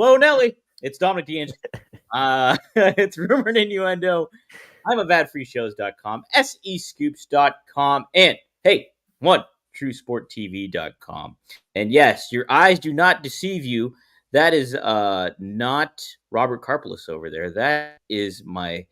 Whoa, Nelly. It's Dominic DeAngelo. It's Rumored Innuendo. I'm a badfreeshows.com, SEscoops.com, and hey, TrueSportTV.com. And yes, your eyes do not deceive you. That is not Robert Karpelis over there. That is my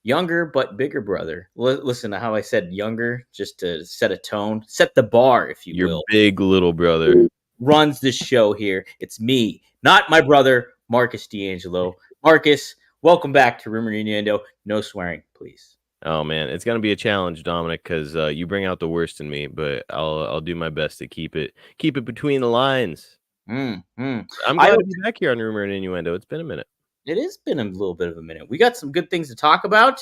younger but bigger brother. Listen to how I said younger, just to set a tone, set the bar, if you will. Your big little brother runs this show here. It's me, not my brother, Marcus DeAngelo. Marcus, welcome back to Rumored Innuendo. No swearing, please. Oh man, it's gonna be a challenge, Dominic, because you bring out the worst in me. But I'll do my best to keep it between the lines. I'm glad to be back here on Rumored Innuendo. It's been a minute. It has been a little bit of a minute. We got some good things to talk about,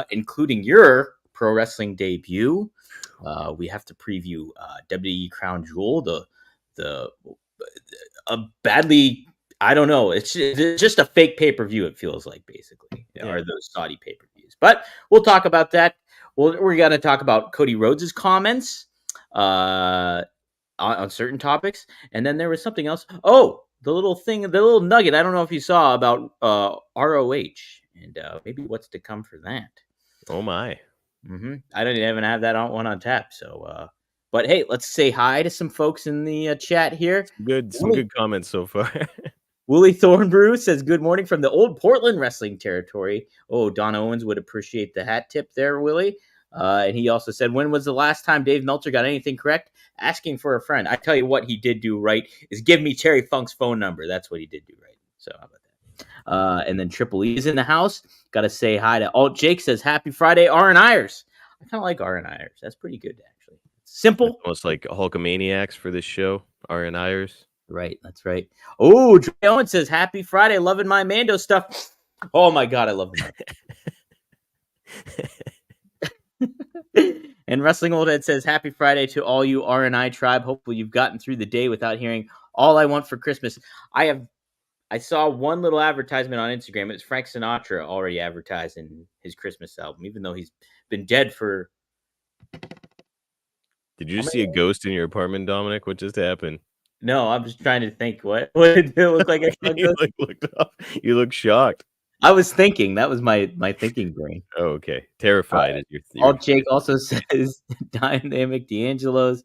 including your pro wrestling debut. We have to preview WWE Crown Jewel, the badly, I don't know. It's just a fake pay-per-view. It feels like basically, or those Saudi pay-per-views. But we'll talk about that. We're going to talk about Cody Rhodes' comments on certain topics, and then there was something else. Oh, the little nugget. I don't know if you saw about ROH and maybe what's to come for that. Oh my! I don't even have that one on tap. So, but hey, let's say hi to some folks in the chat here. Some good comments so far. Willie Thornbrew says, good morning from the old Portland wrestling territory. Oh, Don Owens would appreciate the hat tip there, Willie. And he also said, when was the last time Dave Meltzer got anything correct? Asking for a friend. I tell you what he did do right is give me Terry Funk's phone number. That's what he did do right. So how about that? And then Triple E is in the house. Got to say hi to Alt Jake says, happy Friday, R&Iers. I kind of like R&Iers. That's pretty good, actually. Simple. Almost like Hulkamaniacs for this show, R&Iers. Right, that's right. Oh, Dre Owen says, happy Friday, loving my Mando stuff. Oh, my God, I love them. And Wrestling Old Head says, happy Friday to all you R&I tribe. Hopefully you've gotten through the day without hearing all I want for Christmas. I saw one little advertisement on Instagram. It's Frank Sinatra already advertising his Christmas album, even though he's been dead for... Did you see a ghost in your apartment, Dominic? What just happened? No, I'm just trying to think. What did it look like? You looked up. You look shocked. I was thinking. That was my thinking brain. Oh, okay. Terrified. Jake also says Dynamic DeAngelo's.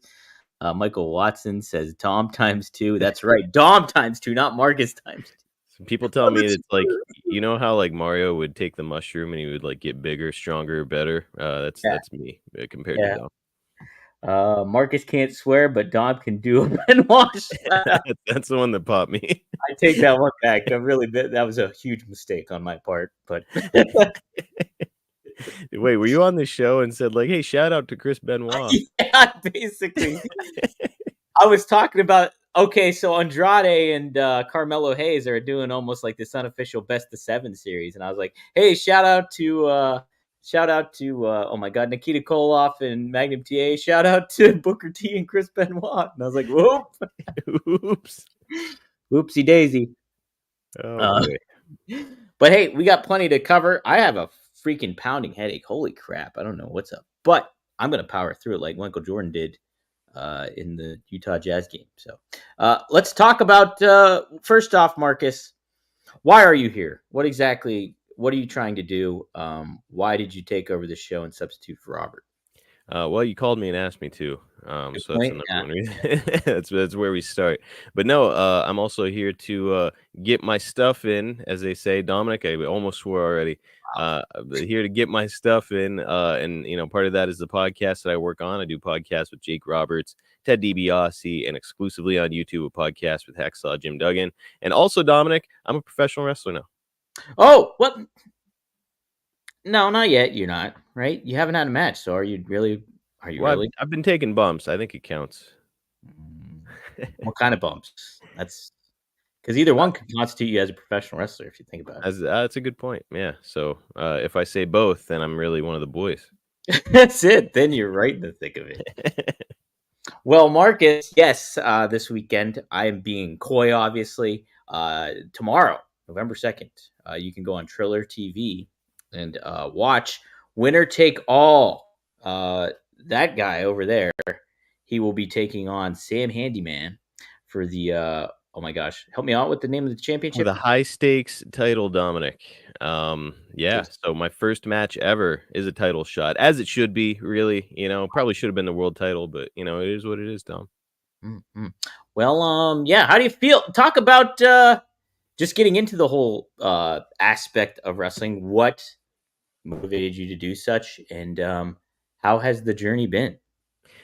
Michael Watson says Dom times 2. That's right. Dom times 2, not Marcus times 2. Some people tell me it's like, you know how like Mario would take the mushroom and he would like get bigger, stronger, better. That's me compared to Dom. Marcus can't swear, but Dom can do a Benoit. That's the one that popped me. I take that one back. That was a huge mistake on my part. But wait, were you on the show and said like, "Hey, shout out to Chris Benoit"? Yeah, basically. I was talking about so Andrade and Carmelo Hayes are doing almost like this unofficial best of 7 series, and I was like, "Hey, shout out to oh my God, Nikita Koloff and Magnum TA. Shout out to Booker T and Chris Benoit." And I was like, whoop. Oops. Whoopsie daisy. Oh, but hey, we got plenty to cover. I have a freaking pounding headache. Holy crap. I don't know what's up. But I'm going to power through it like Michael Jordan did in the Utah Jazz game. So let's talk about, first off, Marcus, why are you here? What are you trying to do? Why did you take over the show and substitute for Robert? Well, you called me and asked me to. So that's another one. That's where we start. But no, I'm also here to get my stuff in, as they say. Dominic, I almost swore already. Here to get my stuff in, and part of that is the podcast that I work on. I do podcasts with Jake Roberts, Ted DiBiase, and exclusively on YouTube a podcast with Hacksaw Jim Duggan. And also, Dominic, I'm a professional wrestler now. Oh, what? No, not yet. You're not, right? You haven't had a match, so are you really? Really? I've been taking bumps. I think it counts. What kind of bumps? That's because either one could constitute you as a professional wrestler if you think about it. That's a good point. Yeah. So if I say both, then I'm really one of the boys. That's it. Then you're right in the thick of it. Well, Marcus, yes, this weekend I am being coy, obviously. Tomorrow, November 2nd, you can go on Triller TV and watch Winner Take All. That guy over there, he will be taking on Sam Handyman for the oh my gosh, help me out with the name of the Oh, championship. the high stakes title, Dominic. Yeah, Just so my first match ever is a title shot, as it should be, really, probably should have been the world title, but, it is what it is, Dom. well, yeah. How do you feel? Talk about just getting into the whole aspect of wrestling. What motivated you to do such, and how has the journey been?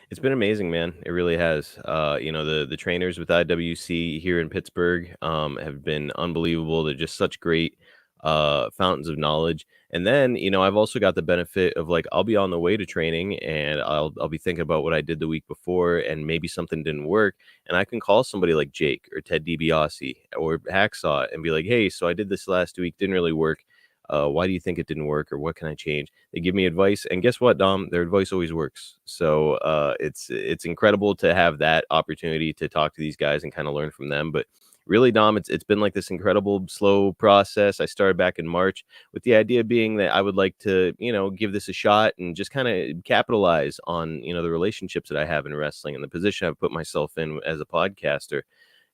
It's been amazing, man. It really has. The trainers with IWC here in Pittsburgh have been unbelievable. They're just such great fountains of knowledge. And then, I've also got the benefit of like I'll be on the way to training and I'll be thinking about what I did the week before and maybe something didn't work. And I can call somebody like Jake or Ted DiBiase or Hacksaw and be like, hey, so I did this last week, didn't really work. Why do you think it didn't work, or what can I change? They give me advice, and guess what, Dom? Their advice always works. So it's incredible to have that opportunity to talk to these guys and kind of learn from them. But really, Dom, it's been like this incredible slow process. I started back in March with the idea being that I would like to give this a shot and just kind of capitalize on the relationships that I have in wrestling and the position I've put myself in as a podcaster.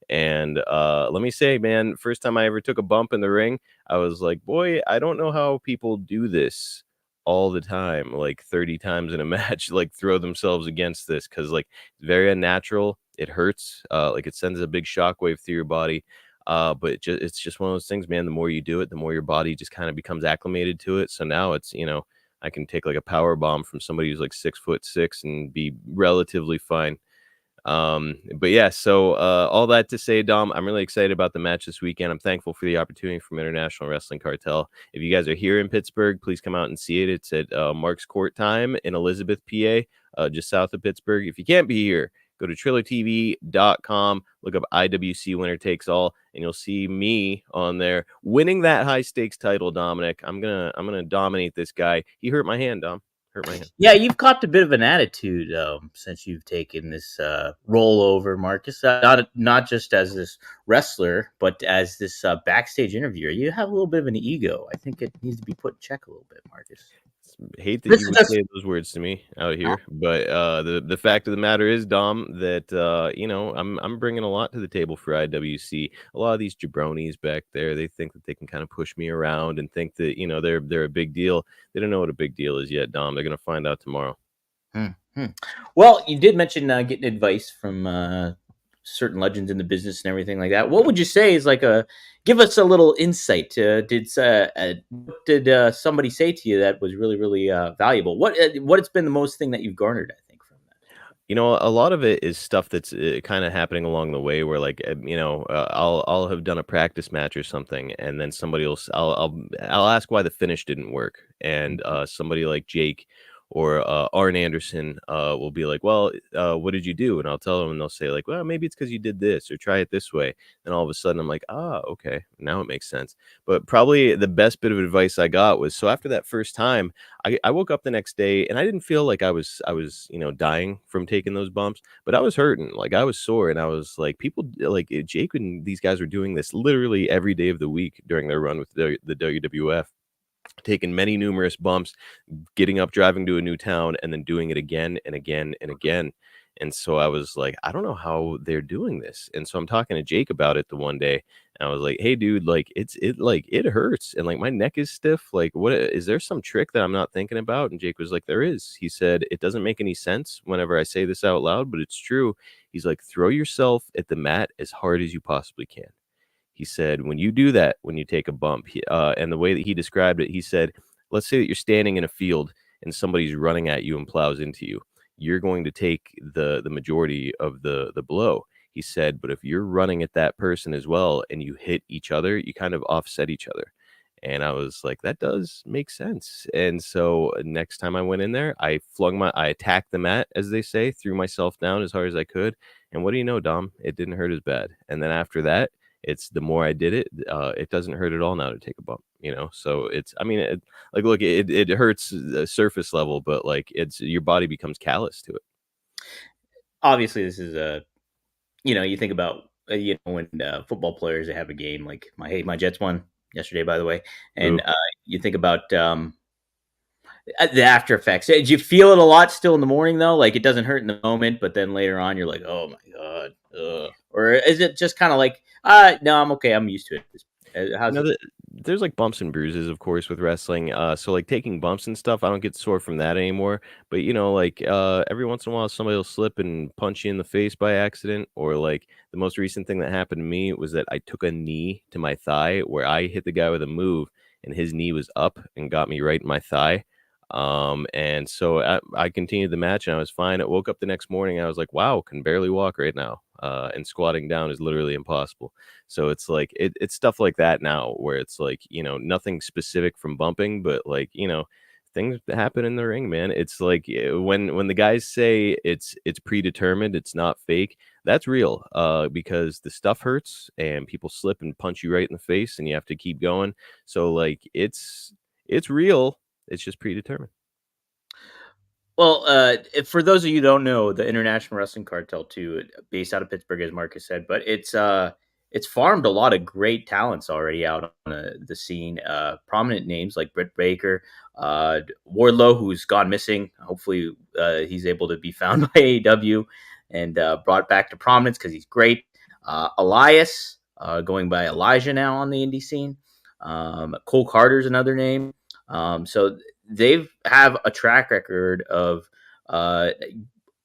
And let me say, man, first time I ever took a bump in the ring, I was like, boy, I don't know how people do this all the time, like 30 times in a match, like throw themselves against this, because like it's very unnatural. It hurts, like it sends a big shockwave through your body. But it's just one of those things, man. The more you do it, the more your body just kind of becomes acclimated to it. So now it's, I can take like a power bomb from somebody who's like 6'6" and be relatively fine. But yeah, so all that to say, Dom, I'm really excited about the match this weekend. I'm thankful for the opportunity from International Wrestling Cartel. If you guys are here in Pittsburgh, please come out and see it. It's at Mark's Court Time in Elizabeth, PA, just south of Pittsburgh. If you can't be here, go to trillertv.com, look up IWC Winner Takes All, and you'll see me on there winning that high stakes title, Dominic. I'm gonna dominate this guy. He hurt my hand, Dom. Hurt my hand. Yeah, you've copped a bit of an attitude since you've taken this role over, Marcus. Not just as this wrestler, but as this backstage interviewer. You have a little bit of an ego. I think it needs to be put in check a little bit, Marcus. Hate that This you is would just say those words to me out here, but the fact of the matter is, Dom, that I'm bringing a lot to the table for IWC. A lot of these jabronis back there, they think that they can kind of push me around and think that they're a big deal. They don't know what a big deal is yet, Dom. They're gonna find out tomorrow. Well, you did mention getting advice from certain legends in the business and everything like that. What would you say is like a give us a little insight? What did somebody say to you that was really really valuable? What's been the most thing that you've garnered? I think from that. A lot of it is stuff that's kind of happening along the way where like I'll have done a practice match or something, and then somebody else I'll ask why the finish didn't work, and somebody like Jake or Arn Anderson will be like, well, what did you do? And I'll tell them, and they'll say like, well, maybe it's because you did this or try it this way. And all of a sudden I'm like, okay, now it makes sense. But probably the best bit of advice I got was, so after that first time, I woke up the next day and I didn't feel like I was dying from taking those bumps, but I was hurting, like I was sore, and I was like, people like Jake and these guys were doing this literally every day of the week during their run with the WWF, taking many numerous bumps, getting up, driving to a new town, and then doing it again and again and again. And so I was like, I don't know how they're doing this. And so I'm talking to Jake about it the one day. And I was like, hey, dude, like it hurts. And like my neck is stiff. Like, what is there some trick that I'm not thinking about? And Jake was like, there is. He said, it doesn't make any sense whenever I say this out loud, but it's true. He's like, throw yourself at the mat as hard as you possibly can. He said, when you do that, when you take a bump, and the way that he described it, he said, let's say that you're standing in a field and somebody's running at you and plows into you. You're going to take the majority of the blow. He said, but if you're running at that person as well and you hit each other, you kind of offset each other. And I was like, that does make sense. And so next time I went in there, I attacked the mat, as they say, threw myself down as hard as I could. And what do you know, Dom? It didn't hurt as bad. And then after that, it's the more I did it, it doesn't hurt at all now to take a bump, So it's, I mean, like, look, it hurts the surface level, but like your body becomes callous to it. Obviously, this is you think about when football players they have a game like my Jets won yesterday, by the way, and you think about The after effects. Did you feel it a lot still in the morning though? Like it doesn't hurt in the moment, but then later on you're like, oh my god, ugh. Or is it just kind of like, no, I'm okay, I'm used to it. How's it? There's like bumps and bruises, of course, with wrestling. So like taking bumps and stuff, I don't get sore from that anymore. But like every once in a while, somebody will slip and punch you in the face by accident. Or like the most recent thing that happened to me was that I took a knee to my thigh where I hit the guy with a move, and his knee was up and got me right in my thigh. And so I continued the match and I was fine. I woke up the next morning. And I was like, wow, can barely walk right now. And squatting down is literally impossible. So it's like it's stuff like that now where it's like, nothing specific from bumping, but like, things happen in the ring, man. It's like when the guys say it's predetermined, it's not fake. That's real. Because the stuff hurts and people slip and punch you right in the face and you have to keep going. So like it's real. It's just predetermined. Well, for those of you who don't know, the International Wrestling Cartel too, based out of Pittsburgh, as Marcus said, but it's farmed a lot of great talents already out on the scene. Prominent names like Britt Baker, Wardlow, who's gone missing. Hopefully, he's able to be found by AEW and brought back to prominence because he's great. Elias, going by Elijah now on the indie scene. Cole Carter's another name. So they have a track record of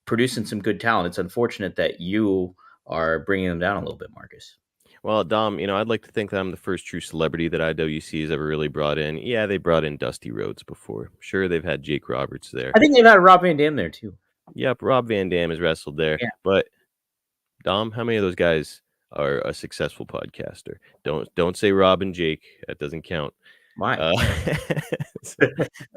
producing some good talent. It's unfortunate that you are bringing them down a little bit, Marcus. Well, Dom, I'd like to think that I'm the first true celebrity that IWC has ever really brought in. Yeah, they brought in Dusty Rhodes before. Sure, they've had Jake Roberts there. I think they've had Rob Van Dam there too. Yep, Rob Van Dam has wrestled there. Yeah. But Dom, how many of those guys are a successful podcaster? Don't say Rob and Jake. That doesn't count. Why?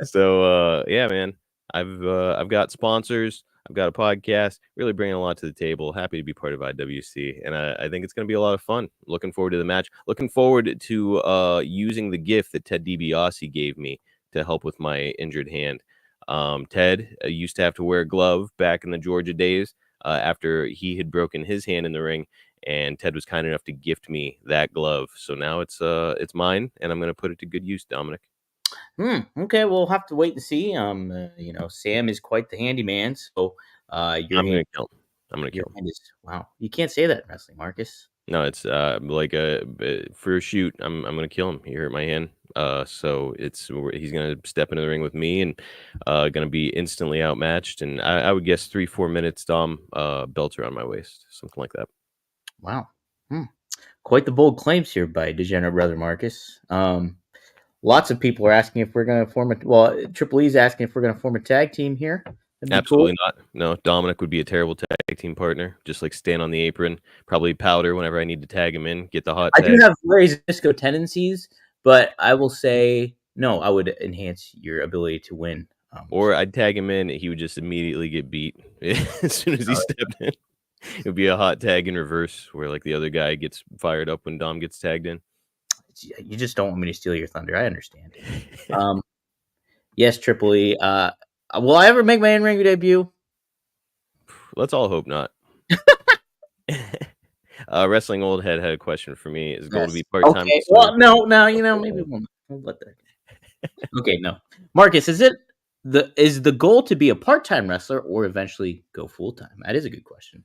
So yeah, man, I've got sponsors. I've got a podcast, really bringing a lot to the table. Happy to be part of IWC, and I think it's going to be a lot of fun. Looking forward to the match. Looking forward to using the gift that Ted DiBiase gave me to help with my injured hand. Ted used to have to wear a glove back in the Georgia days after he had broken his hand in the ring, and Ted was kind enough to gift me that glove. So now it's mine, and I'm going to put it to good use, Dominic. Okay, we'll have to wait and see. Sam is quite the handyman, so I'm gonna kill him. I'm gonna kill him. Wow, you can't say that in wrestling, Marcus. No, it's like for a shoot. I'm gonna kill him. He hurt my hand. So he's gonna step into the ring with me and gonna be instantly outmatched. And I would guess 3-4 minutes, Dom, belt around my waist, something like that. Wow, quite the bold claims here by degenerate brother Marcus. Lots of people are asking if we're going to form Triple E's asking if we're going to form a tag team here. Absolutely not. No, Dominic would be a terrible tag team partner. Just like stand on the apron, probably powder whenever I need to tag him in, get the hot tag. I do have very Zisco tendencies, but I will say, no, I would enhance your ability to win. Or I'd tag him in, he would just immediately get beat as soon as he stepped in. It would be a hot tag in reverse where like the other guy gets fired up when Dom gets tagged in. You just don't want me to steal your thunder. I understand. Yes, Triple E. Will I ever make my in-ring debut? Let's all hope not. Wrestling Old Head had a question for me. Is goal to be part-time? Okay. Well, no, maybe we'll let that. Okay, no. Marcus, is the goal to be a part-time wrestler or eventually go full-time? That is a good question.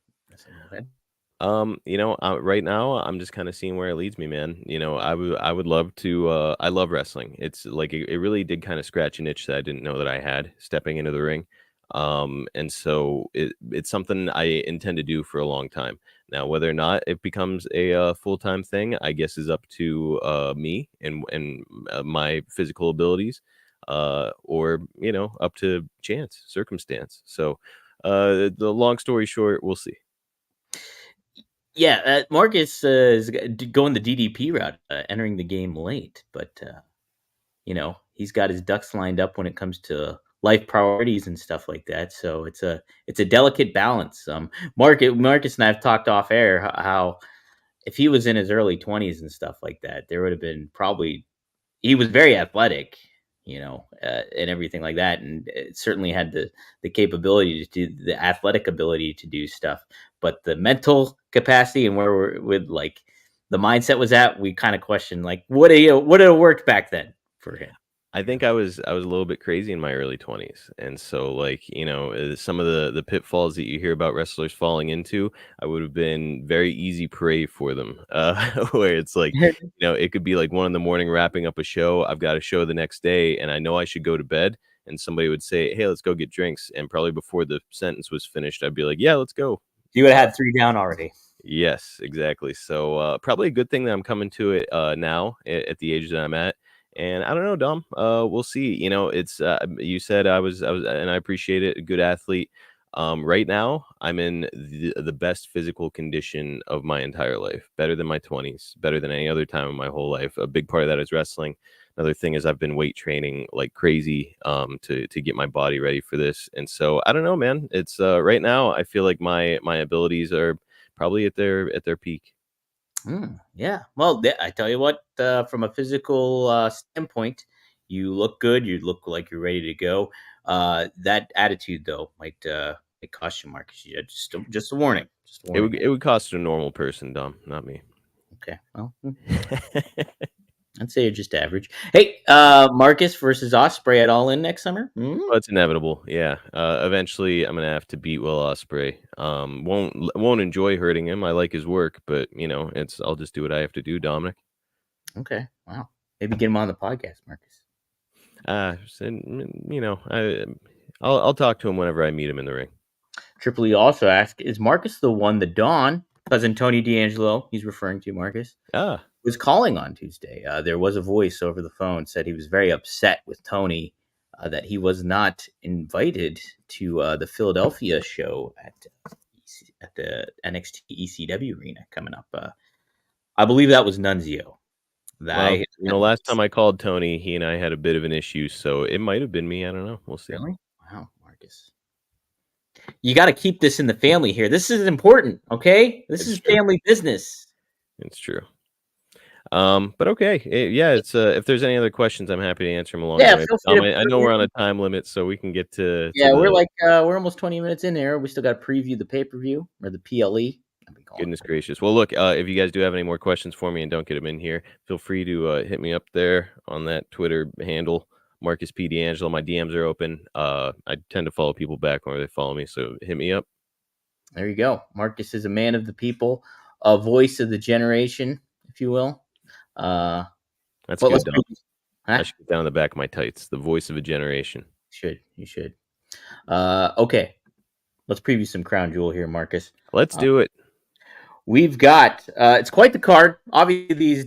Right now I'm just kind of seeing where it leads me, man. I would love to. I love wrestling. It's like it really did kind of scratch an itch that I didn't know that I had stepping into the ring. And so it's something I intend to do for a long time. Now, whether or not it becomes a full-time thing, I guess is up to me and my physical abilities, or up to chance, circumstance. So the long story short, we'll see. Yeah, Marcus is going the DDP route, entering the game late, but he's got his ducks lined up when it comes to life priorities and stuff like that. So it's a delicate balance. Marcus and I have talked off air how if he was in his early 20s and stuff like that, there would have been he was very athletic, and everything like that, and it certainly had the capability to do the athletic ability to do stuff, but the mental capacity and where we're with like the mindset was at, we kind of questioned like would it have worked back then for him? I think I was a little bit crazy in my early 20s, and so, like, some of the pitfalls that you hear about wrestlers falling into, I would have been very easy prey for them, where it's like, it could be, like, 1 in the morning wrapping up a show, I've got a show the next day, and I know I should go to bed, and somebody would say, "Hey, let's go get drinks," and probably before the sentence was finished, I'd be like, "Yeah, let's go." You would have had 3 down already. Yes, exactly. So, probably a good thing that I'm coming to it, now at the age that I'm at. And I don't know, Dom. We'll see. It's you said I was, and I appreciate it. A good athlete. Right now, I'm in the best physical condition of my entire life. Better than my 20s. Better than any other time in my whole life. A big part of that is wrestling. Another thing is I've been weight training like crazy to get my body ready for this. And so I don't know, man. It's right now I feel like my abilities are probably at their peak. Yeah. Well, I tell you what, from a physical standpoint, you look good. You look like you're ready to go. That attitude, though, might cost you, Marcus. Yeah, just a warning. Just a It warning. would cost a normal person, Dom, not me. Okay. Well, I'd say you're just average. Hey, Marcus versus Osprey at All In next summer. Well, it's inevitable. Yeah. Eventually, I'm gonna have to beat Will Ospreay. Won't enjoy hurting him. I like his work, but I'll just do what I have to do, Dominic. Okay. Wow. Maybe get him on the podcast, Marcus. I'll talk to him whenever I meet him in the ring. Triple E also asked, is Marcus the one the Dawn, cousin Tony DeAngelo, he's referring to Marcus, was calling on Tuesday? There was a voice over the phone said he was very upset with Tony that he was not invited to the Philadelphia show at the NXT ECW arena coming up. I believe that was Nunzio. Last time I called Tony, he and I had a bit of an issue, so it might have been me. I don't know. We'll see. Really? Wow, Marcus. You got to keep this in the family here. This is important, okay? This is family business. It's true. But okay, it's if there's any other questions, I'm happy to answer them along the way. I know we're on a time limit, so we can get to. We're almost 20 minutes in there. We still got to preview the pay-per-view or the PLE. Goodness gracious. Well, look, if you guys do have any more questions for me and don't get them in here, feel free to hit me up there on that Twitter handle, Marcus P. DeAngelo. My DMs are open. I tend to follow people back whenever they follow me, so hit me up. There you go. Marcus is a man of the people, a voice of the generation, if you will. That's good, Dom. I should get down the back of my tights. The voice of a generation. You should. Okay. Let's preview some Crown Jewel here, Marcus. Let's do it. We've got it's quite the card. Obviously, these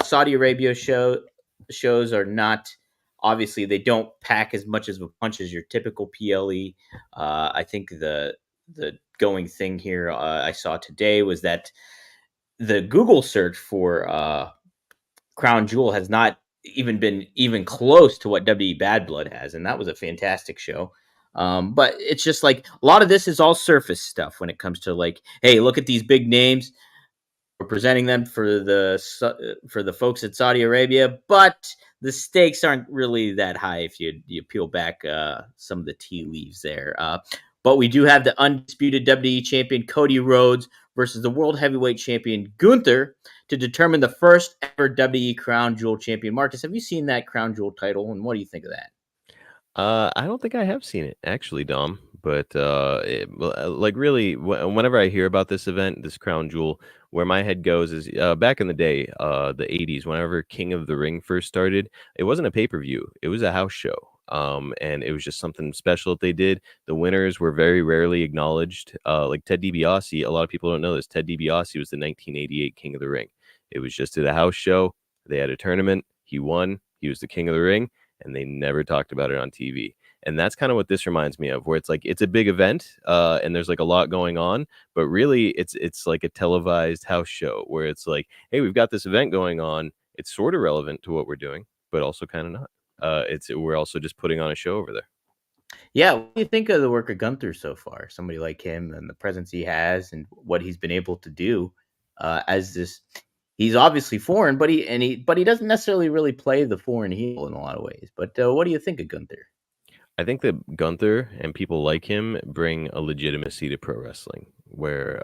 Saudi Arabia shows are not. Obviously, they don't pack as much as a punch as your typical PLE. I think the going thing here I saw today was that the Google search for Crown Jewel has not been close to what WWE Bad Blood has, and that was a fantastic show. But it's just like a lot of this is all surface stuff when it comes to like, hey, look at these big names. We're presenting them for the folks at Saudi Arabia, but the stakes aren't really that high if you peel back some of the tea leaves there. But we do have the undisputed WWE champion Cody Rhodes versus the World Heavyweight Champion Gunther to determine the first ever WWE Crown Jewel champion. Marcus, have you seen that Crown Jewel title, and what do you think of that? I don't think I have seen it actually, Dom. But really, whenever I hear about this event, this Crown Jewel, where my head goes is back in the day, the '80s. Whenever King of the Ring first started, it wasn't a pay-per-view; it was a house show. And it was just something special that they did. The winners were very rarely acknowledged. Like Ted DiBiase, a lot of people don't know this. Ted DiBiase was the 1988 King of the Ring. It was just at a house show. They had a tournament. He won. He was the King of the Ring. And they never talked about it on TV. And that's kind of what this reminds me of, where it's like it's a big event and there's like a lot going on, but really it's like a televised house show where it's like, hey, we've got this event going on. It's sort of relevant to what we're doing, but also kind of not. We're also just putting on a show over there. Yeah, what do you think of the work of Gunther so far? Somebody like him and the presence he has and what he's been able to do as this. He's obviously foreign, but he doesn't necessarily really play the foreign heel in a lot of ways. But what do you think of Gunther? I think that Gunther and people like him bring a legitimacy to pro wrestling, where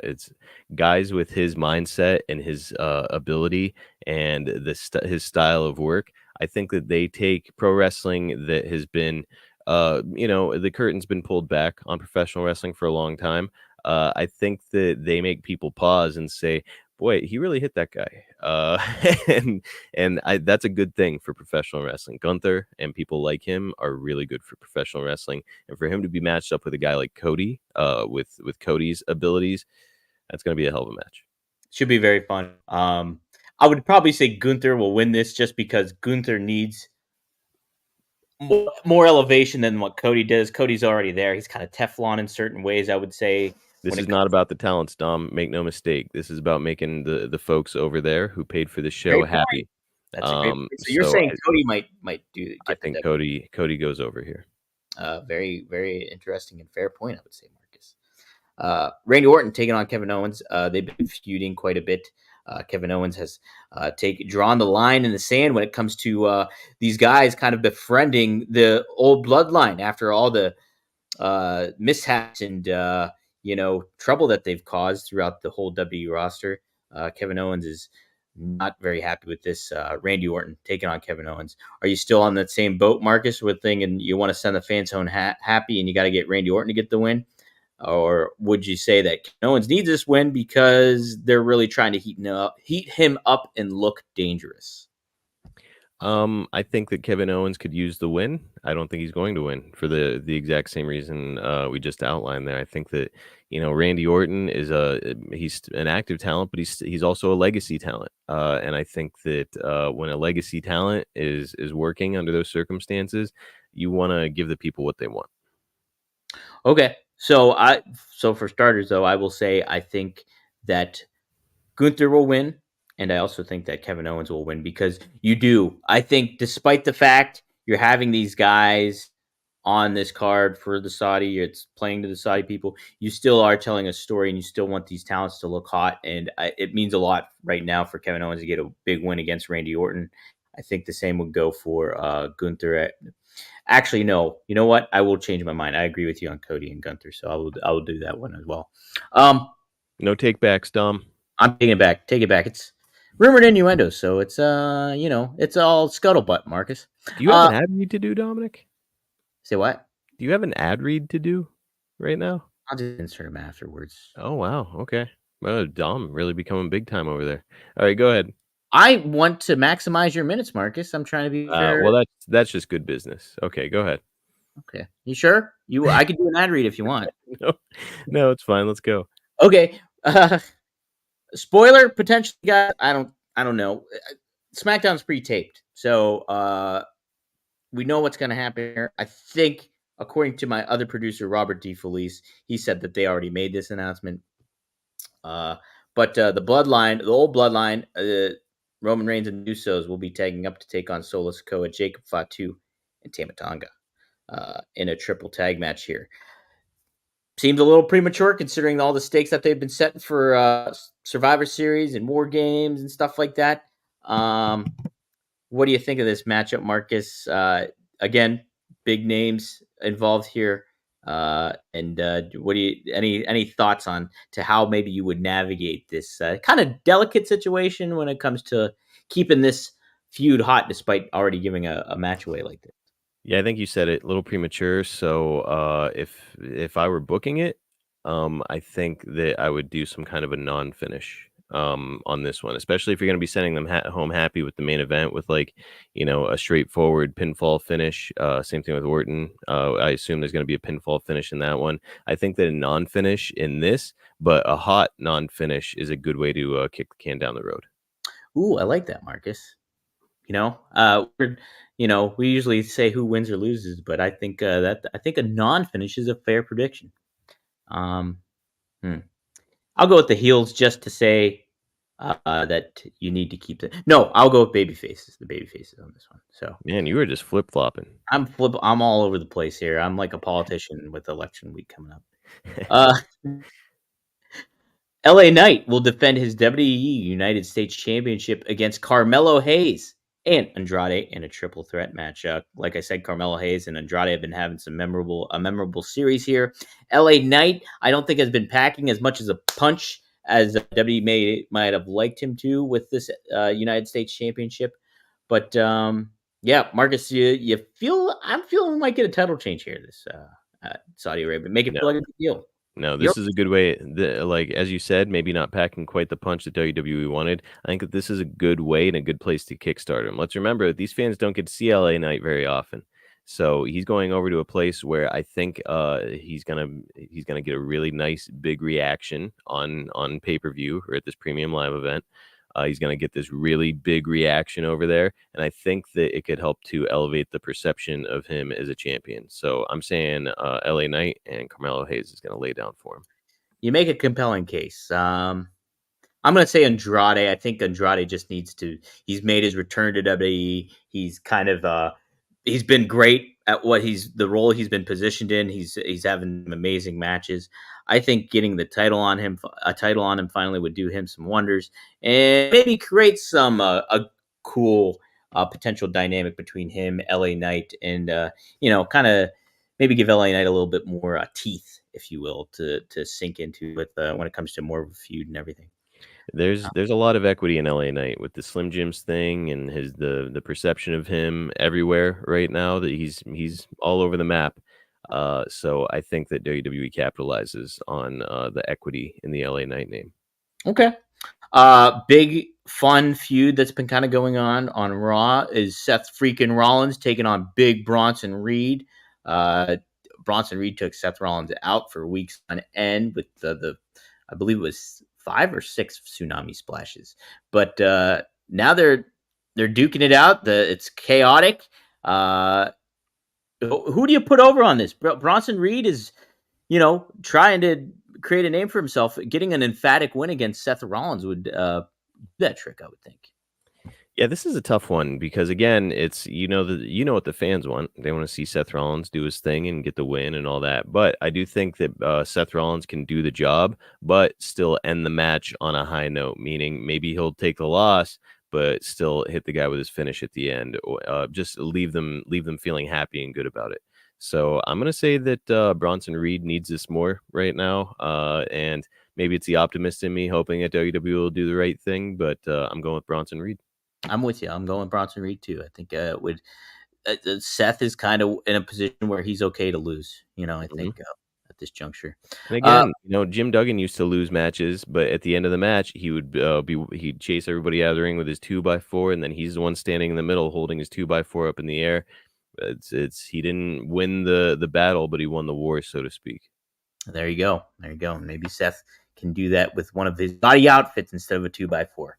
it's guys with his mindset and his ability and his style of work. I think that they take pro wrestling that has been, the curtain's been pulled back on professional wrestling for a long time. I think that they make people pause and say, boy, he really hit that guy. And that's a good thing for professional wrestling. Gunther and people like him are really good for professional wrestling. And for him to be matched up with a guy like Cody, with Cody's abilities, that's going to be a hell of a match. Should be very fun. I would probably say Gunther will win this just because Gunther needs more elevation than what Cody does. Cody's already there. He's kind of Teflon in certain ways, I would say. This is not about the talents, Dom. Make no mistake. This is about making the folks over there who paid for the show happy. That's a great point. So you're saying Cody might do. I think Cody goes over here. Very, very interesting and fair point, I would say, Marcus. Randy Orton taking on Kevin Owens. They've been feuding quite a bit. Kevin Owens has drawn the line in the sand when it comes to these guys kind of befriending the old bloodline after all the mishaps and trouble that they've caused throughout the whole WWE roster. Kevin Owens is not very happy with this. Randy Orton taking on Kevin Owens. Are you still on that same boat, Marcus, with thing, and you want to send the fans home happy, and you got to get Randy Orton to get the win? Or would you say that Kevin Owens needs this win because they're really trying to heat him up and look dangerous? I think that Kevin Owens could use the win. I don't think he's going to win for the exact same reason we just outlined there. I think that Randy Orton he's an active talent, but he's also a legacy talent. And I think that when a legacy talent is working under those circumstances, you want to give the people what they want. Okay. So for starters, though, I will say I think that Gunther will win, and I also think that Kevin Owens will win because I think despite the fact you're having these guys on this card for the Saudi, it's playing to the Saudi people, you still are telling a story and you still want these talents to look hot. And it means a lot right now for Kevin Owens to get a big win against Randy Orton. I think the same would go for Gunther. Actually, no. You know what? I will change my mind. I agree with you on Cody and Gunther, so I will do that one as well. No take backs, Dom. I'm taking it back. Take it back. It's rumored innuendo, so it's it's all scuttlebutt, Marcus. Do you have an ad read to do, Dominic? Say what? Do you have an ad read to do right now? I'll just insert them afterwards. Oh wow. Okay. Well, Dom really becoming big time over there. All right, go ahead. I want to maximize your minutes, Marcus. I'm trying to be fair. Well, that's just good business. Okay, go ahead. Okay, you sure? I could do an ad read if you want. No, it's fine. Let's go. Okay. Spoiler, potentially, guys. I don't know. SmackDown's pre-taped, so we know what's going to happen here. I think, according to my other producer, Robert DeFelice, he said that they already made this announcement. But the old bloodline, Roman Reigns and Usos will be tagging up to take on Solo Sikoa, Jacob Fatu, and Tama Tonga in a triple tag match here. Seems a little premature considering all the stakes that they've been setting for Survivor Series and War Games and stuff like that. What do you think of this matchup, Marcus? Again, big names involved here. And what do you any thoughts on to how maybe you would navigate this kind of delicate situation when it comes to keeping this feud hot despite already giving a match away like this? Yeah, I think you said it a little premature. So if I were booking it, I think that I would do some kind of a non-finish on this one, especially if you're going to be sending them home happy with the main event with a straightforward pinfall finish. Same thing with Orton. I assume there's going to be a pinfall finish in that one. I think that a non-finish in this, but a hot non-finish is a good way to kick the can down the road. Ooh, I like that, Marcus. We usually say who wins or loses, but I think a non-finish is a fair prediction. I'll go with the heels just to say that you need to keep it. No, I'll go with babyfaces. The babyfaces on this one. So man, you were just flip flopping. I'm all over the place here. I'm like a politician with election week coming up. LA Knight will defend his WWE United States Championship against Carmelo Hayes and Andrade in a triple threat match. Like I said, Carmelo Hayes and Andrade have been having a memorable series here. LA Knight, I don't think has been packing as much as a punch as WWE might have liked him to with this United States Championship. But Yeah, Marcus, you feel I'm feeling we might get a title change here. This Saudi Arabia, make it No. feel like a big deal. No, You're this is a good way like, as you said, maybe not packing quite the punch that WWE wanted. I think that this is a good way and a good place to kickstart him. Let's remember that these fans don't get to see LA Knight very often. So, he's going over to a place where I think, he's gonna get a really nice big reaction on pay-per-view or at this premium live event. He's gonna get this really big reaction over there, and I think that it could help to elevate the perception of him as a champion. So I'm saying LA Knight and Carmelo Hayes is gonna lay down for him. You make a compelling case. I'm going to say Andrade. I think Andrade just needs to. He's made his return to WWE. He's kind of he's been great at what the role he's been positioned in. He's having amazing matches. I think getting the title on him, a title on him, finally would do him some wonders, and maybe create some a cool potential dynamic between him, LA Knight, and kind of maybe give LA Knight a little bit more teeth, if you will, to sink into with when it comes to more of a feud and everything. There's a lot of equity in LA Knight with the Slim Jims thing and the perception of him everywhere right now that he's all over the map. So I think that WWE capitalizes on the equity in the LA Knight name. Okay. Big fun feud that's been kind of going on Raw is Seth freaking Rollins taking on Big Bronson Reed. Bronson Reed took Seth Rollins out for weeks on end with the I believe it was 5 or 6 tsunami splashes. But now they're duking it out. It's chaotic. Who do you put over on this? Bronson Reed is trying to create a name for himself. Getting an emphatic win against Seth Rollins would do that trick, I would think. Yeah, this is a tough one because again, it's what the fans want. They want to see Seth Rollins do his thing and get the win and all that. But I do think that Seth Rollins can do the job, but still end the match on a high note. Meaning maybe he'll take the loss, but still hit the guy with his finish at the end. Just leave them feeling happy and good about it. So I'm gonna say that Bronson Reed needs this more right now, and maybe it's the optimist in me hoping that WWE will do the right thing. But I'm going with Bronson Reed. I'm with you. I'm going Bronson Reed too. I think Seth is kind of in a position where he's okay to lose. I Mhm. think at this juncture. And Uh, again, Jim Duggan used to lose matches, but at the end of the match, he'd chase everybody out of the ring with his 2x4, and then he's the one standing in the middle holding his 2x4 up in the air. It's he didn't win the battle, but he won the war, so to speak. there you go. There you go. Maybe Seth can do that with one of his body outfits instead of a 2x4.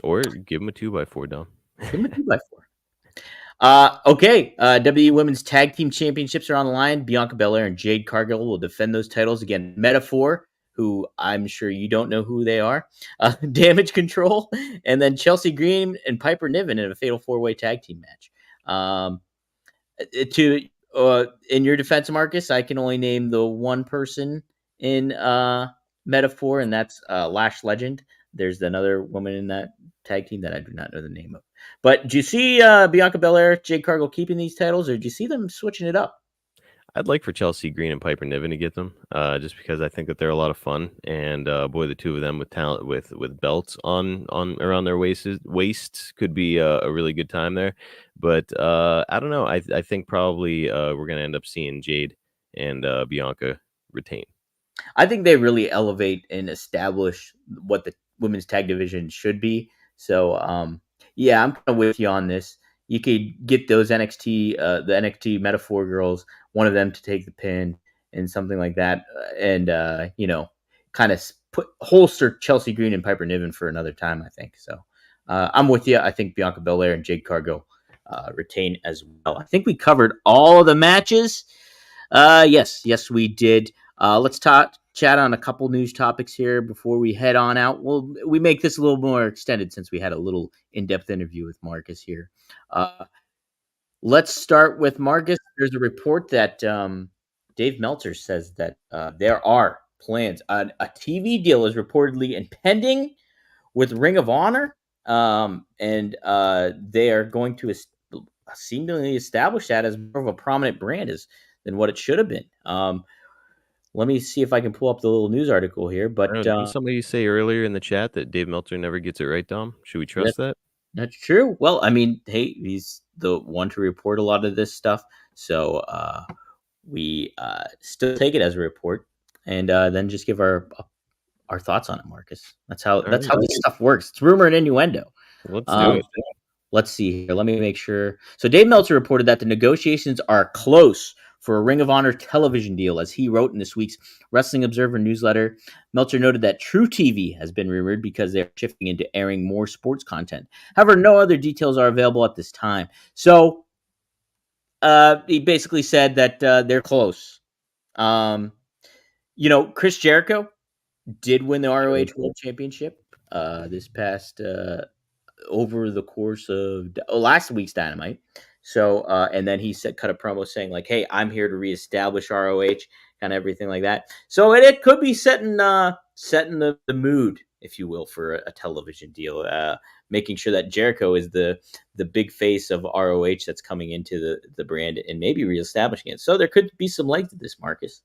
Or give him a 2x4, Dom. Give him a 2x4. Okay. WWE Women's Tag Team Championships are on the line. Bianca Belair and Jade Cargill will defend those titles against Metaphor, who I'm sure you don't know who they are. Damage Control, and then Chelsea Green and Piper Niven in a fatal 4-way tag team match. To In your defense, Marcus, I can only name the one person in Metaphor, and that's Lash Legend. There's another woman in that tag team that I do not know the name of. But do you see Bianca Belair, Jade Cargill keeping these titles, or do you see them switching it up? I'd like for Chelsea Green and Piper Niven to get them, just because I think that they're a lot of fun, and boy, the two of them with talent, with belts on around their waists could be a really good time there. But I don't know. I think probably we're gonna end up seeing Jade and Bianca retain. I think they really elevate and establish what the women's tag division should be. So, yeah, I'm kind of with you on this. You could get those the NXT Metaphor girls, one of them to take the pin and something like that, and kind of put holster Chelsea Green and Piper Niven for another time. I think so. I'm with you. I think Bianca Belair and Jade Cargill retain as well. I think we covered all of the matches. Yes, we did. Let's chat on a couple news topics here before we head on out. We make this a little more extended since we had a little in-depth interview with Marcus here. Let's start with Marcus. There's a report that Dave Meltzer says that there are plans. A TV deal is reportedly impending with Ring of Honor, and they are going to seemingly establish that as more of a prominent brand than what it should have been. Let me see if I can pull up the little news article here. I don't But know, didn't somebody say earlier in the chat that Dave Meltzer never gets it right, Dom? Should we that, trust that? That's true. Well, I mean, hey, he's the one to report a lot of this stuff, so we still take it as a report, and then just give our thoughts on it, Marcus. That's how All that's right, how this stuff works. It's rumor and innuendo. let's do Um, it. let's see here. Let me make sure. So Dave Meltzer reported that the negotiations are close for a Ring of Honor television deal, as he wrote in this week's Wrestling Observer newsletter. Meltzer noted that True TV has been rumored because they're shifting into airing more sports content. However, no other details are available at this time. So he basically said that they're close. Um, Chris Jericho did win the ROH World Championship this past over the course of last week's Dynamite. So, and then he cut a promo saying like, "Hey, I'm here to reestablish ROH," kind of everything like that. So it could be setting the mood, if you will, for a television deal. Making sure that Jericho is the big face of ROH that's coming into the brand and maybe reestablishing it. So there could be some legs to this, Marcus.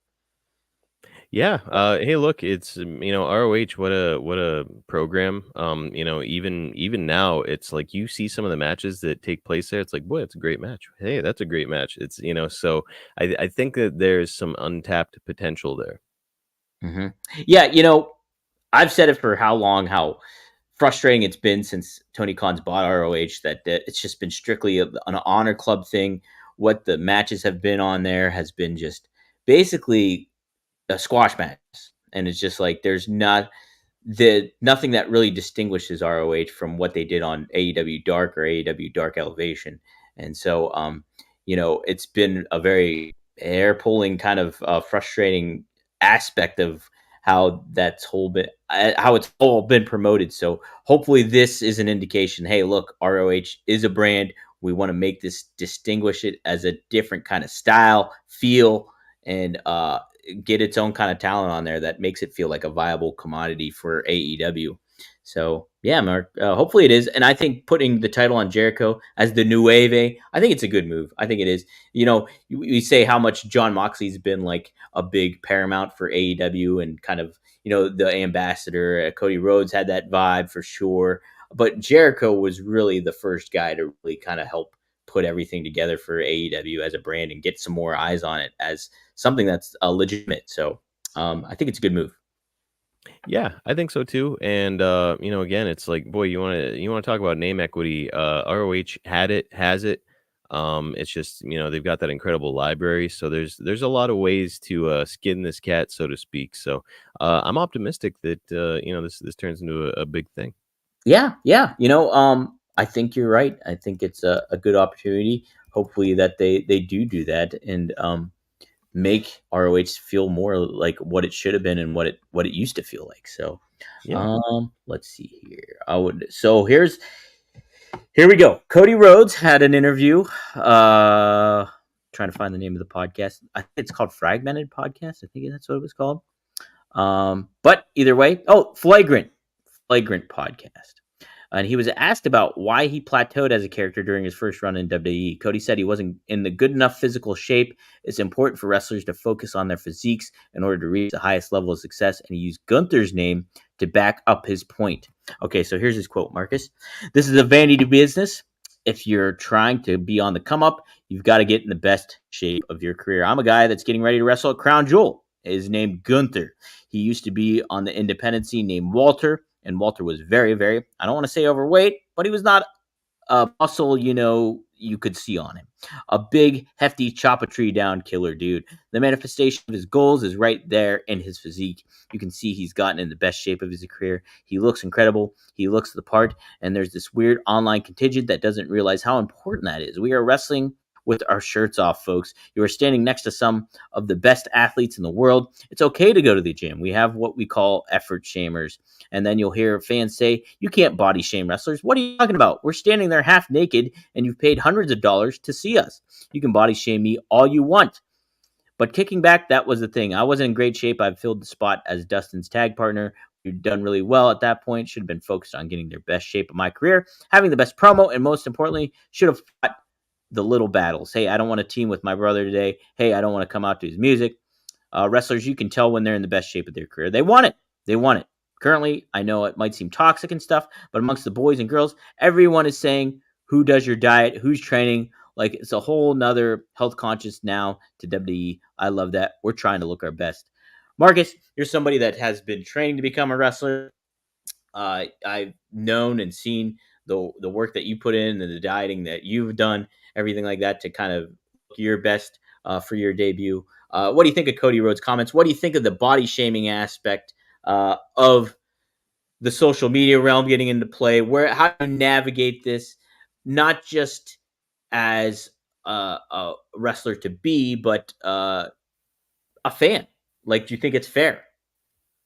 Yeah. Hey, look, it's ROH. What a program. Even now, it's like you see some of the matches that take place there. It's like, boy, it's a great match. Hey, that's a great match. It's so I think that there's some untapped potential there. Mm-hmm. Yeah, I've said it for how long, how frustrating it's been since Tony Khan's bought ROH that it's just been strictly an honor club thing. What the matches have been on there has been just basically a squash match, and it's just like there's nothing that really distinguishes ROH from what they did on AEW Dark or AEW Dark Elevation. And so it's been a very hair pulling kind of frustrating aspect of how how it's all been promoted. So hopefully this is an indication, hey, look, ROH is a brand. We want to make this distinguish it as a different kind of style, feel, and get its own kind of talent on there that makes it feel like a viable commodity for AEW. So yeah, Mark. Hopefully it is, and I think putting the title on Jericho as the new Wave, I think it's a good move. I think it is. You say how much John Moxley's been like a big paramount for AEW and kind of the ambassador. Cody Rhodes had that vibe for sure, but Jericho was really the first guy to really kind of help put everything together for AEW as a brand and get some more eyes on it as something that's legitimate. So I think it's a good move. Yeah, I think so too. And again, it's like, boy, you want to talk about name equity. ROH has it. It's just they've got that incredible library. So there's a lot of ways to skin this cat, so to speak. So I'm optimistic that this turns into a big thing. Yeah, yeah. I think you're right. I think it's a good opportunity. Hopefully that they do that and make ROH feel more like what it should have been and what it used to feel like. So, Yeah. let's see here. Here we go. Cody Rhodes had an interview. Trying to find the name of the podcast. I think it's called Fragmented Podcast. I think that's what it was called. But either way, Flagrant Podcast. And he was asked about why he plateaued as a character during his first run in WWE. Cody said he wasn't in the good enough physical shape. It's important for wrestlers to focus on their physiques in order to reach the highest level of success. And he used Gunther's name to back up his point. Okay, so here's his quote, Marcus. This is a vanity business. If you're trying to be on the come up, you've got to get in the best shape of your career. I'm a guy that's getting ready to wrestle at Crown Jewel. His name Gunther. He used to be on the independent scene named Walter. And Walter was very, very, I don't want to say overweight, but he was not a muscle, you could see on him. A big, hefty, chop a tree down killer dude. The manifestation of his goals is right there in his physique. You can see he's gotten in the best shape of his career. He looks incredible. He looks the part. And there's this weird online contingent that doesn't realize how important that is. We are wrestling with our shirts off, folks. You are standing next to some of the best athletes in the world. It's okay to go to the gym. We have what we call effort shamers. And then you'll hear fans say, you can't body shame wrestlers. What are you talking about? We're standing there half naked and you've paid hundreds of dollars to see us. You can body shame me all you want. But kicking back, that was the thing. I wasn't in great shape. I filled the spot as Dustin's tag partner. You'd done really well at that point. Should have been focused on getting their best shape of my career, having the best promo, and most importantly, should have fought the little battles. Hey, I don't want to team with my brother today. Hey, I don't want to come out to his music. Wrestlers, you can tell when they're in the best shape of their career. They want it. They want it. currently. I know it might seem toxic and stuff, but amongst the boys and girls, everyone is saying, who does your diet, who's training. Like, it's a whole nother health conscious now to WWE. I love that. We're trying to look our best. Marcus, you're somebody that has been training to become a wrestler. I've known and seen the work that you put in and the dieting that you've done, everything like that to kind of look your best for your debut. What do you think of Cody Rhodes' comments? What do you think of the body shaming aspect of the social media realm getting into play? How do you navigate this, not just as a wrestler to be, but a fan? Like, do you think it's fair?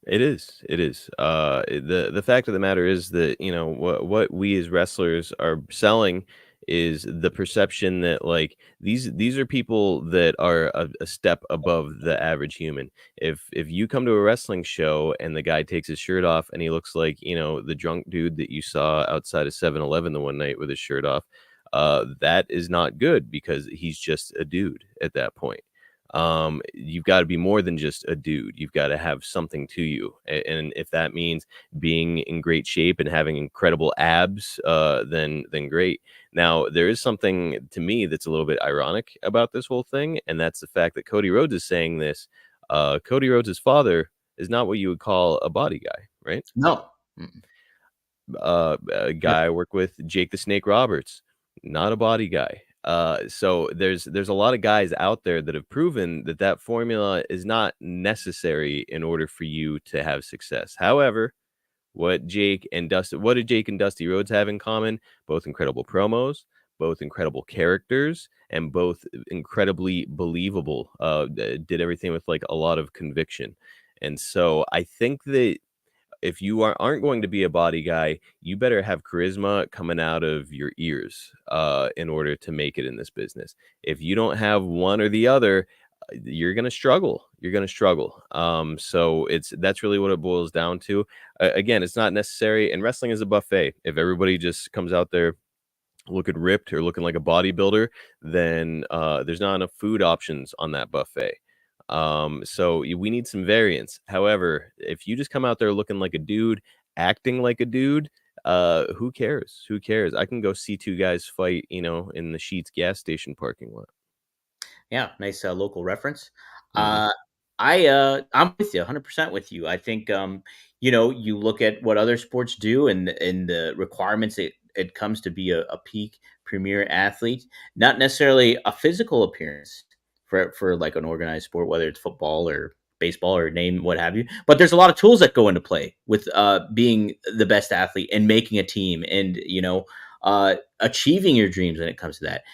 It is. It is. The fact of the matter is that what we as wrestlers are selling is the perception that like these are people that are a step above the average human. If you come to a wrestling show and the guy takes his shirt off and he looks like the drunk dude that you saw outside of 7-Eleven the one night with his shirt off, that is not good because he's just a dude at that point. You've got to be more than just a dude. You've got to have something to you. And if that means being in great shape and having incredible abs, then great. Now, there is something to me that's a little bit ironic about this whole thing, and that's the fact that Cody Rhodes is saying this. Cody Rhodes' father is not what you would call a body guy, right? No. A guy I work with, Jake the Snake Roberts, not a body guy. So there's a lot of guys out there that have proven that formula is not necessary in order for you to have success. However, what did Jake and Dusty Rhodes have in common? Both incredible promos, both incredible characters, and both incredibly believable. Did everything with like a lot of conviction. And so I think that if you aren't going to be a body guy, you better have charisma coming out of your ears in order to make it in this business. If you don't have one or the other, you're going to struggle. You're going to struggle. So that's really what it boils down to. Again, it's not necessary. And wrestling is a buffet. If everybody just comes out there looking ripped or looking like a bodybuilder, then there's not enough food options on that buffet. So we need some variance. However, if you just come out there looking like a dude, acting like a dude, who cares? Who cares? I can go see two guys fight, in the Sheetz gas station parking lot. Yeah, nice local reference. Mhm. I'm with you, 100% with you. I think you look at what other sports do and the requirements it comes to be a peak premier athlete, not necessarily a physical appearance for like an organized sport, whether it's football or baseball or name what have you. But there's a lot of tools that go into play with being the best athlete and making a team and achieving your dreams when it comes to that.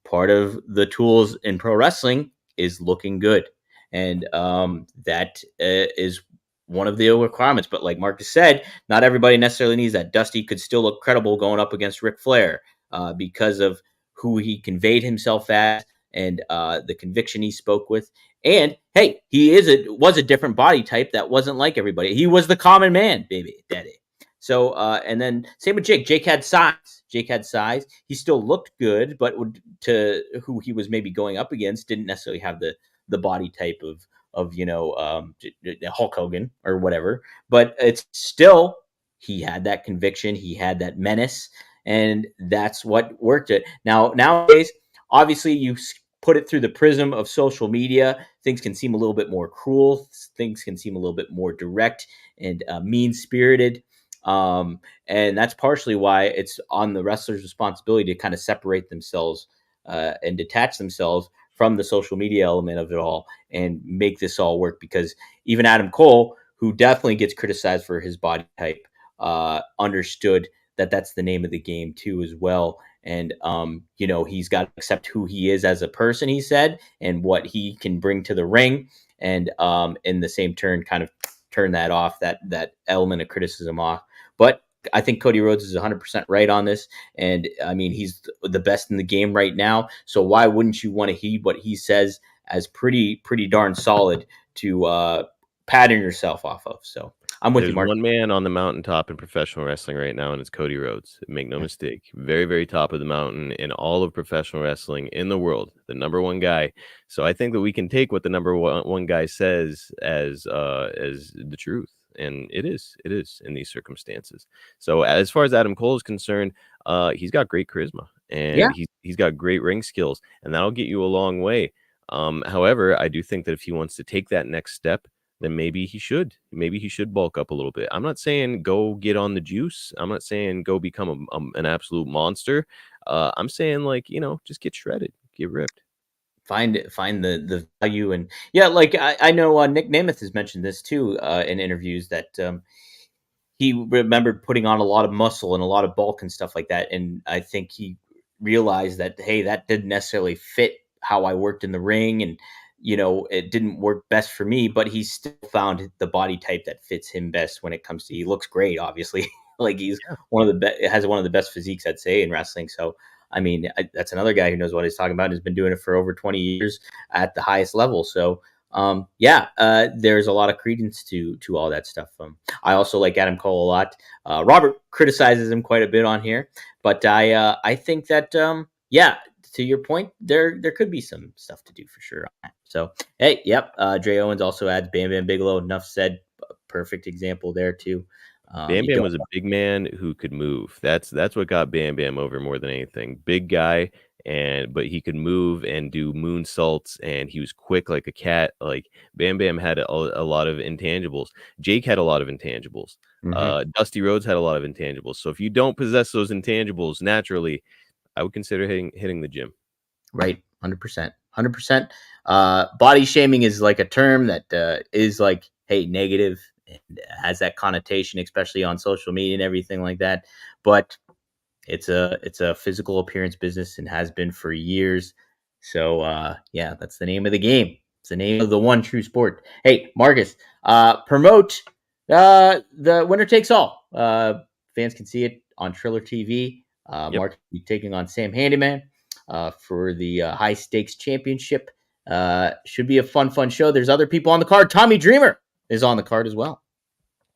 Part of the tools in pro wrestling is looking good, and that is one of the requirements. But like Marcus said, not everybody necessarily needs that. Dusty could still look credible going up against Ric Flair because of who he conveyed himself as and the conviction he spoke with. And hey, was a different body type that wasn't like everybody. He was the common man, baby, daddy. So, and then same with Jake. Jake had size. He still looked good, but to who he was maybe going up against, didn't necessarily have the body type of Hulk Hogan or whatever. But it's still, he had that conviction, he had that menace, and that's what worked it. Nowadays, obviously, you put it through the prism of social media. Things can seem a little bit more cruel. Things can seem a little bit more direct and mean spirited. And that's partially why it's on the wrestler's responsibility to kind of separate themselves and detach themselves from the social media element of it all and make this all work. Because even Adam Cole, who definitely gets criticized for his body type, understood that that's the name of the game too, as well. And he's got to accept who he is as a person, he said, and what he can bring to the ring, and in the same turn, kind of turn that off, that element of criticism off. But I think Cody Rhodes is 100% right on this. And I mean, he's the best in the game right now. So why wouldn't you want to heed what he says as pretty darn solid to pattern yourself off of? So I'm with you, There's Mark. one man on the mountaintop in professional wrestling right now, and it's Cody Rhodes. Make no mistake. Very, very top of the mountain in all of professional wrestling in the world, the number one guy. So I think that we can take what the number one guy says as the truth. and it is in these circumstances. So as far as Adam Cole is concerned, he's got great charisma, and he's got great ring skills, and that'll get you a long way. However, I do think that if he wants to take that next step, then maybe he should. Maybe he should bulk up a little bit. I'm not saying go get on the juice. I'm not saying go become an absolute monster. I'm saying, like, just get shredded, get ripped. Find the value. And like I know Nick Nemeth has mentioned this too in interviews, that he remembered putting on a lot of muscle and a lot of bulk and stuff like that. And I think he realized that, hey, that didn't necessarily fit how I worked in the ring. And, it didn't work best for me, but he still found the body type that fits him best when it comes to, he looks great, obviously. Like he's one of the best, has one of the best physiques, I'd say, in wrestling. So, I mean, that's another guy who knows what he's talking about and has been doing it for over 20 years at the highest level. So, there's a lot of credence to all that stuff. I also like Adam Cole a lot. Robert criticizes him quite a bit on here, but I think that to your point, there could be some stuff to do for sure on that. So hey, Dre Owens also adds Bam Bam Bigelow. Enough said. Perfect example there too. Bam Bam was a big man who could move. That's what got Bam Bam over more than anything. Big guy, but he could move and do moonsaults, and he was quick like a cat. Like, Bam Bam had a lot of intangibles. Jake had a lot of intangibles. Dusty Rhodes had a lot of intangibles. So if you don't possess those intangibles naturally, I would consider hitting the gym. Right, 100%, 100%. Body shaming is like a term that is like, hey, negative, and has that connotation, especially on social media and everything like that. But it's a physical appearance business and has been for years. So that's the name of the game. It's the name of the one true sport. Hey, Marcus, promote the Winner Takes All. Fans can see it on Triller TV. Mark will be taking on Sam Handyman for the high stakes championship. Should be a fun show. There's other people on the card. Tommy Dreamer is on the card as well.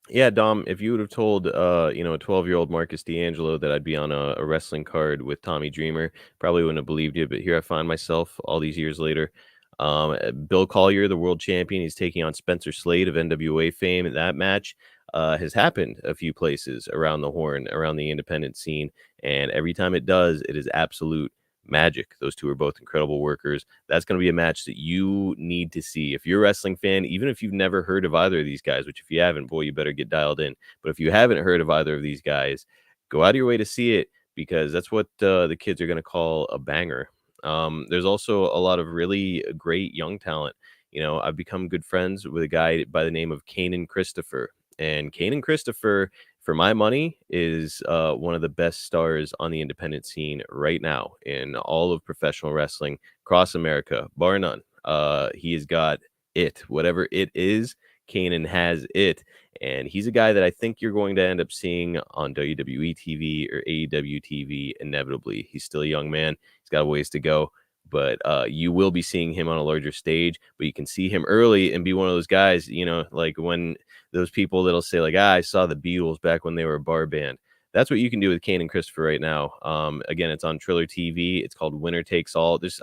Yeah, Dom, if you would have told, a 12-year-old Marcus DeAngelo that I'd be on a wrestling card with Tommy Dreamer, probably wouldn't have believed you. But here I find myself all these years later. Bill Collier, the world champion, he's taking on Spencer Slade of NWA fame. And that match has happened a few places around the horn, around the independent scene. And every time it does, it is absolute magic. Those two are both incredible workers. That's going to be a match that you need to see. If you're a wrestling fan, even if you've never heard of either of these guys, which if you haven't, boy, you better get dialed in. But if you haven't heard of either of these guys, go out of your way to see it, because that's what the kids are going to call a banger. There's also a lot of really great young talent. I've become good friends with a guy by the name of Kanan Christopher. And Kanan Christopher, for my money, is one of the best stars on the independent scene right now in all of professional wrestling across America, bar none. He has got it. Whatever it is, Kanan has it. And he's a guy that I think you're going to end up seeing on WWE TV or AEW TV inevitably. He's still a young man. He's got a ways to go. But you will be seeing him on a larger stage, but you can see him early and be one of those guys, like when those people that'll say, like, I saw the Beatles back when they were a bar band. That's what you can do with Kanan Christopher right now. Again, it's on Triller TV. It's called Winner Takes All. There's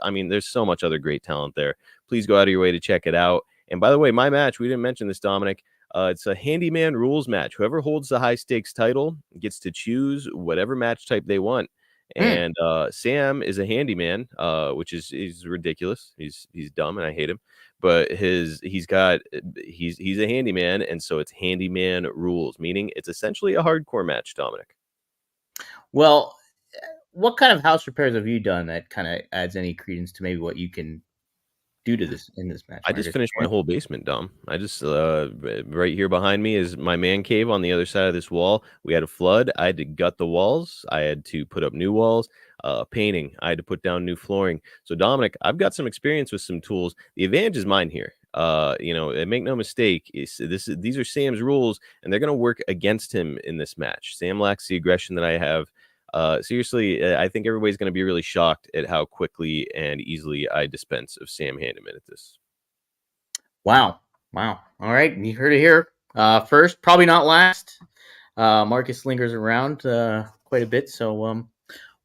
so much other great talent there. Please go out of your way to check it out. And by the way, my match, we didn't mention this, Dominic. It's a handyman rules match. Whoever holds the high stakes title gets to choose whatever match type they want. And Sam is a handyman, which is ridiculous. He's dumb and I hate him. But he's a handyman, and so it's handyman rules, meaning it's essentially a hardcore match, Dominic. Well, what kind of house repairs have you done that kind of adds any credence to maybe what you can do to this in this match? I just finished my whole basement, Dom. I just right here behind me is my man cave. On the other side of this wall, we had a flood. I had to gut the walls. I had to put up new walls. Painting. I had to put down new flooring. So, Dominic, I've got some experience with some tools. The advantage is mine here. Make no mistake, these are Sam's rules, and they're going to work against him in this match. Sam lacks the aggression that I have. Seriously, I think everybody's going to be really shocked at how quickly and easily I dispense of Sam Handyman at this. Wow. All right. You heard it here. First, probably not last. Marcus lingers around quite a bit, so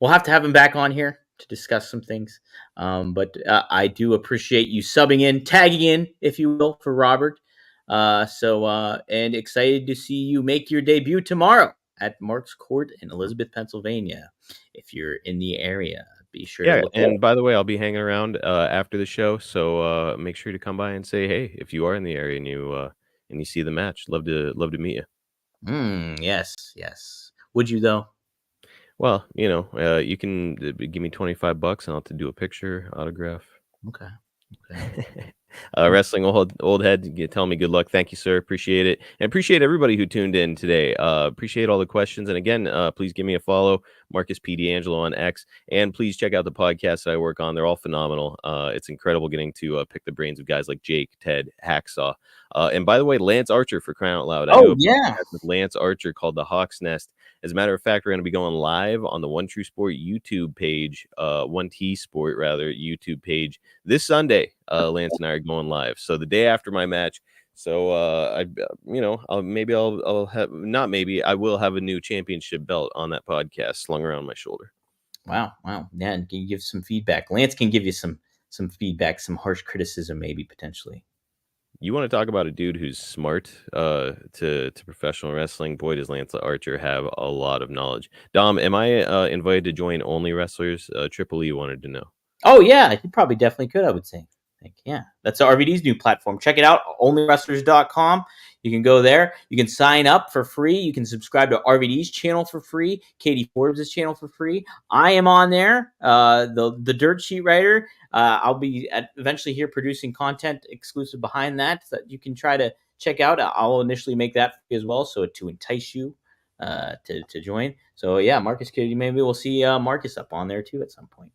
we'll have to have him back on here to discuss some things. But I do appreciate you subbing in, tagging in, if you will, for Robert. And excited to see you make your debut tomorrow at Mark's Court in Elizabeth, Pennsylvania. If you're in the area, be sure to Yeah, look and up. by the way, I'll be hanging around after the show, so make sure to come by and say hey if you are in the area and you see the match. Love to meet you. Yes, yes. Would you though? Well, you can give me $25 and I'll have to do a picture, autograph. Okay. Okay. Wrestling old head, tell me good luck. Thank you, sir. Appreciate it, and appreciate everybody who tuned in today. Appreciate all the questions, and again, please give me a follow, Marcus DeAngelo on X, and please check out the podcasts that I work on. They're all phenomenal. It's incredible getting to pick the brains of guys like Jake, Ted, Hacksaw, and by the way, Lance Archer for crying out loud. I do Oh a yeah. podcast with Lance Archer called The Hawk's Nest. As a matter of fact, we're going to be going live on the One True Sport YouTube page, One T Sport rather YouTube page this Sunday. Lance and I are going live, so the day after my match. So I will have a new championship belt on that podcast slung around my shoulder. Wow. Yeah, and can you give some feedback? Lance can give you some feedback, some harsh criticism, maybe potentially. You want to talk about a dude who's smart to professional wrestling? Boy, does Lance Archer have a lot of knowledge. Dom, am I invited to join only wrestlers? Triple E wanted to know. Oh yeah, you probably definitely could. I would say. Yeah, that's RVD's new platform. Check it out, onlywrestlers.com. You can go there. You can sign up for free. You can subscribe to RVD's channel for free, Katie Forbes' channel for free. I am on there, the Dirt Sheet Writer. I'll be eventually here producing content exclusive behind that you can try to check out. I'll initially make that free as well, so to entice you to join. So yeah, Marcus, maybe we'll see Marcus up on there too at some point.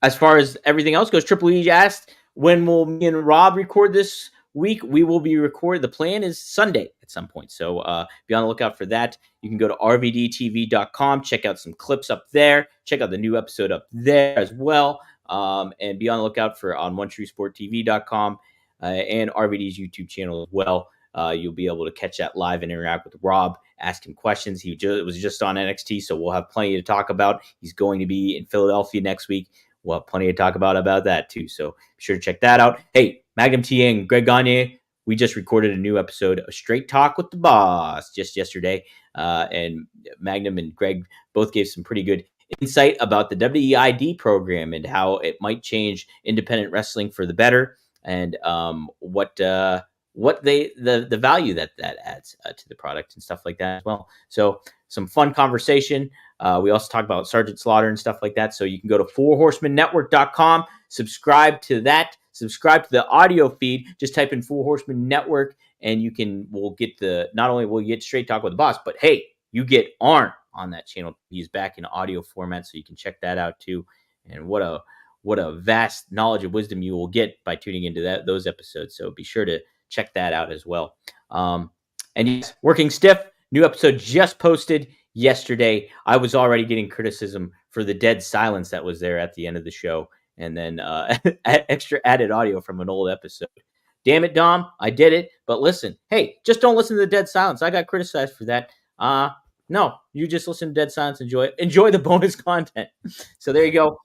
As far as everything else goes, Triple E asked, when will me and Rob record this week? We will be recording. The plan is Sunday at some point. So be on the lookout for that. You can go to rvdtv.com, check out some clips up there, check out the new episode up there as well. And be on the lookout for on OneTrueSportTV.com and RVD's YouTube channel as well. You'll be able to catch that live and interact with Rob, ask him questions. He was just on NXT, so we'll have plenty to talk about. He's going to be in Philadelphia next week. We'll have plenty to talk about that too. So be sure to check that out. Hey, Magnum TA and Greg Gagne, we just recorded a new episode of Straight Talk with the Boss just yesterday. And Magnum and Greg both gave some pretty good insight about the WEID program and how it might change independent wrestling for the better, and what the value that adds to the product and stuff like that as well. So some fun conversation. We also talk about Sergeant Slaughter and stuff like that. So you can go to fourhorsemannetwork.com, subscribe to that, subscribe to the audio feed. Just type in Four Horsemen Network, and we'll get not only will you get Straight Talk with the Boss, but hey, you get Arn on that channel. He's back in audio format, so you can check that out too. And what a vast knowledge of wisdom you will get by tuning into those episodes. So be sure to check that out as well. And yes, Working Stiff, new episode just posted yesterday. I was already getting criticism for the dead silence that was there at the end of the show, and then extra added audio from an old episode. Damn it, Dom, I did it. But listen, hey, just don't listen to the dead silence. I got criticized for that. No, you just listen to dead silence. Enjoy the bonus content. So there you go.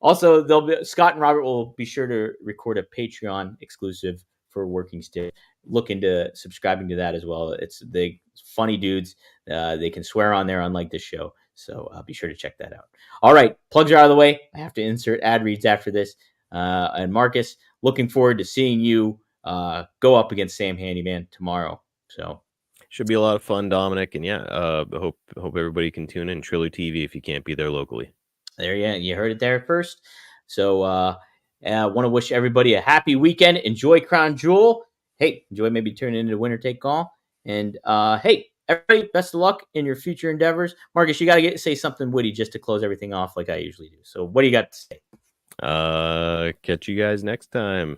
Also, Scott and Robert will be sure to record a Patreon exclusive for Working Stiff. Look into subscribing to that as well. They funny dudes. They can swear on there, unlike this show. So be sure to check that out. All right, plugs are out of the way. I have to insert ad reads after this. And Marcus, looking forward to seeing you go up against Sam Handyman tomorrow. So should be a lot of fun, Dominic. And yeah, hope everybody can tune in Trillo TV if you can't be there locally. There you heard it there first. So I want to wish everybody a happy weekend. Enjoy Crown Jewel. Hey, enjoy maybe turning into Winner Take All. And hey, everybody, best of luck in your future endeavors. Marcus, you got to say something witty just to close everything off like I usually do. So what do you got to say? Catch you guys next time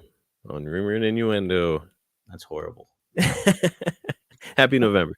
on Rumor and Innuendo. That's horrible. Happy November.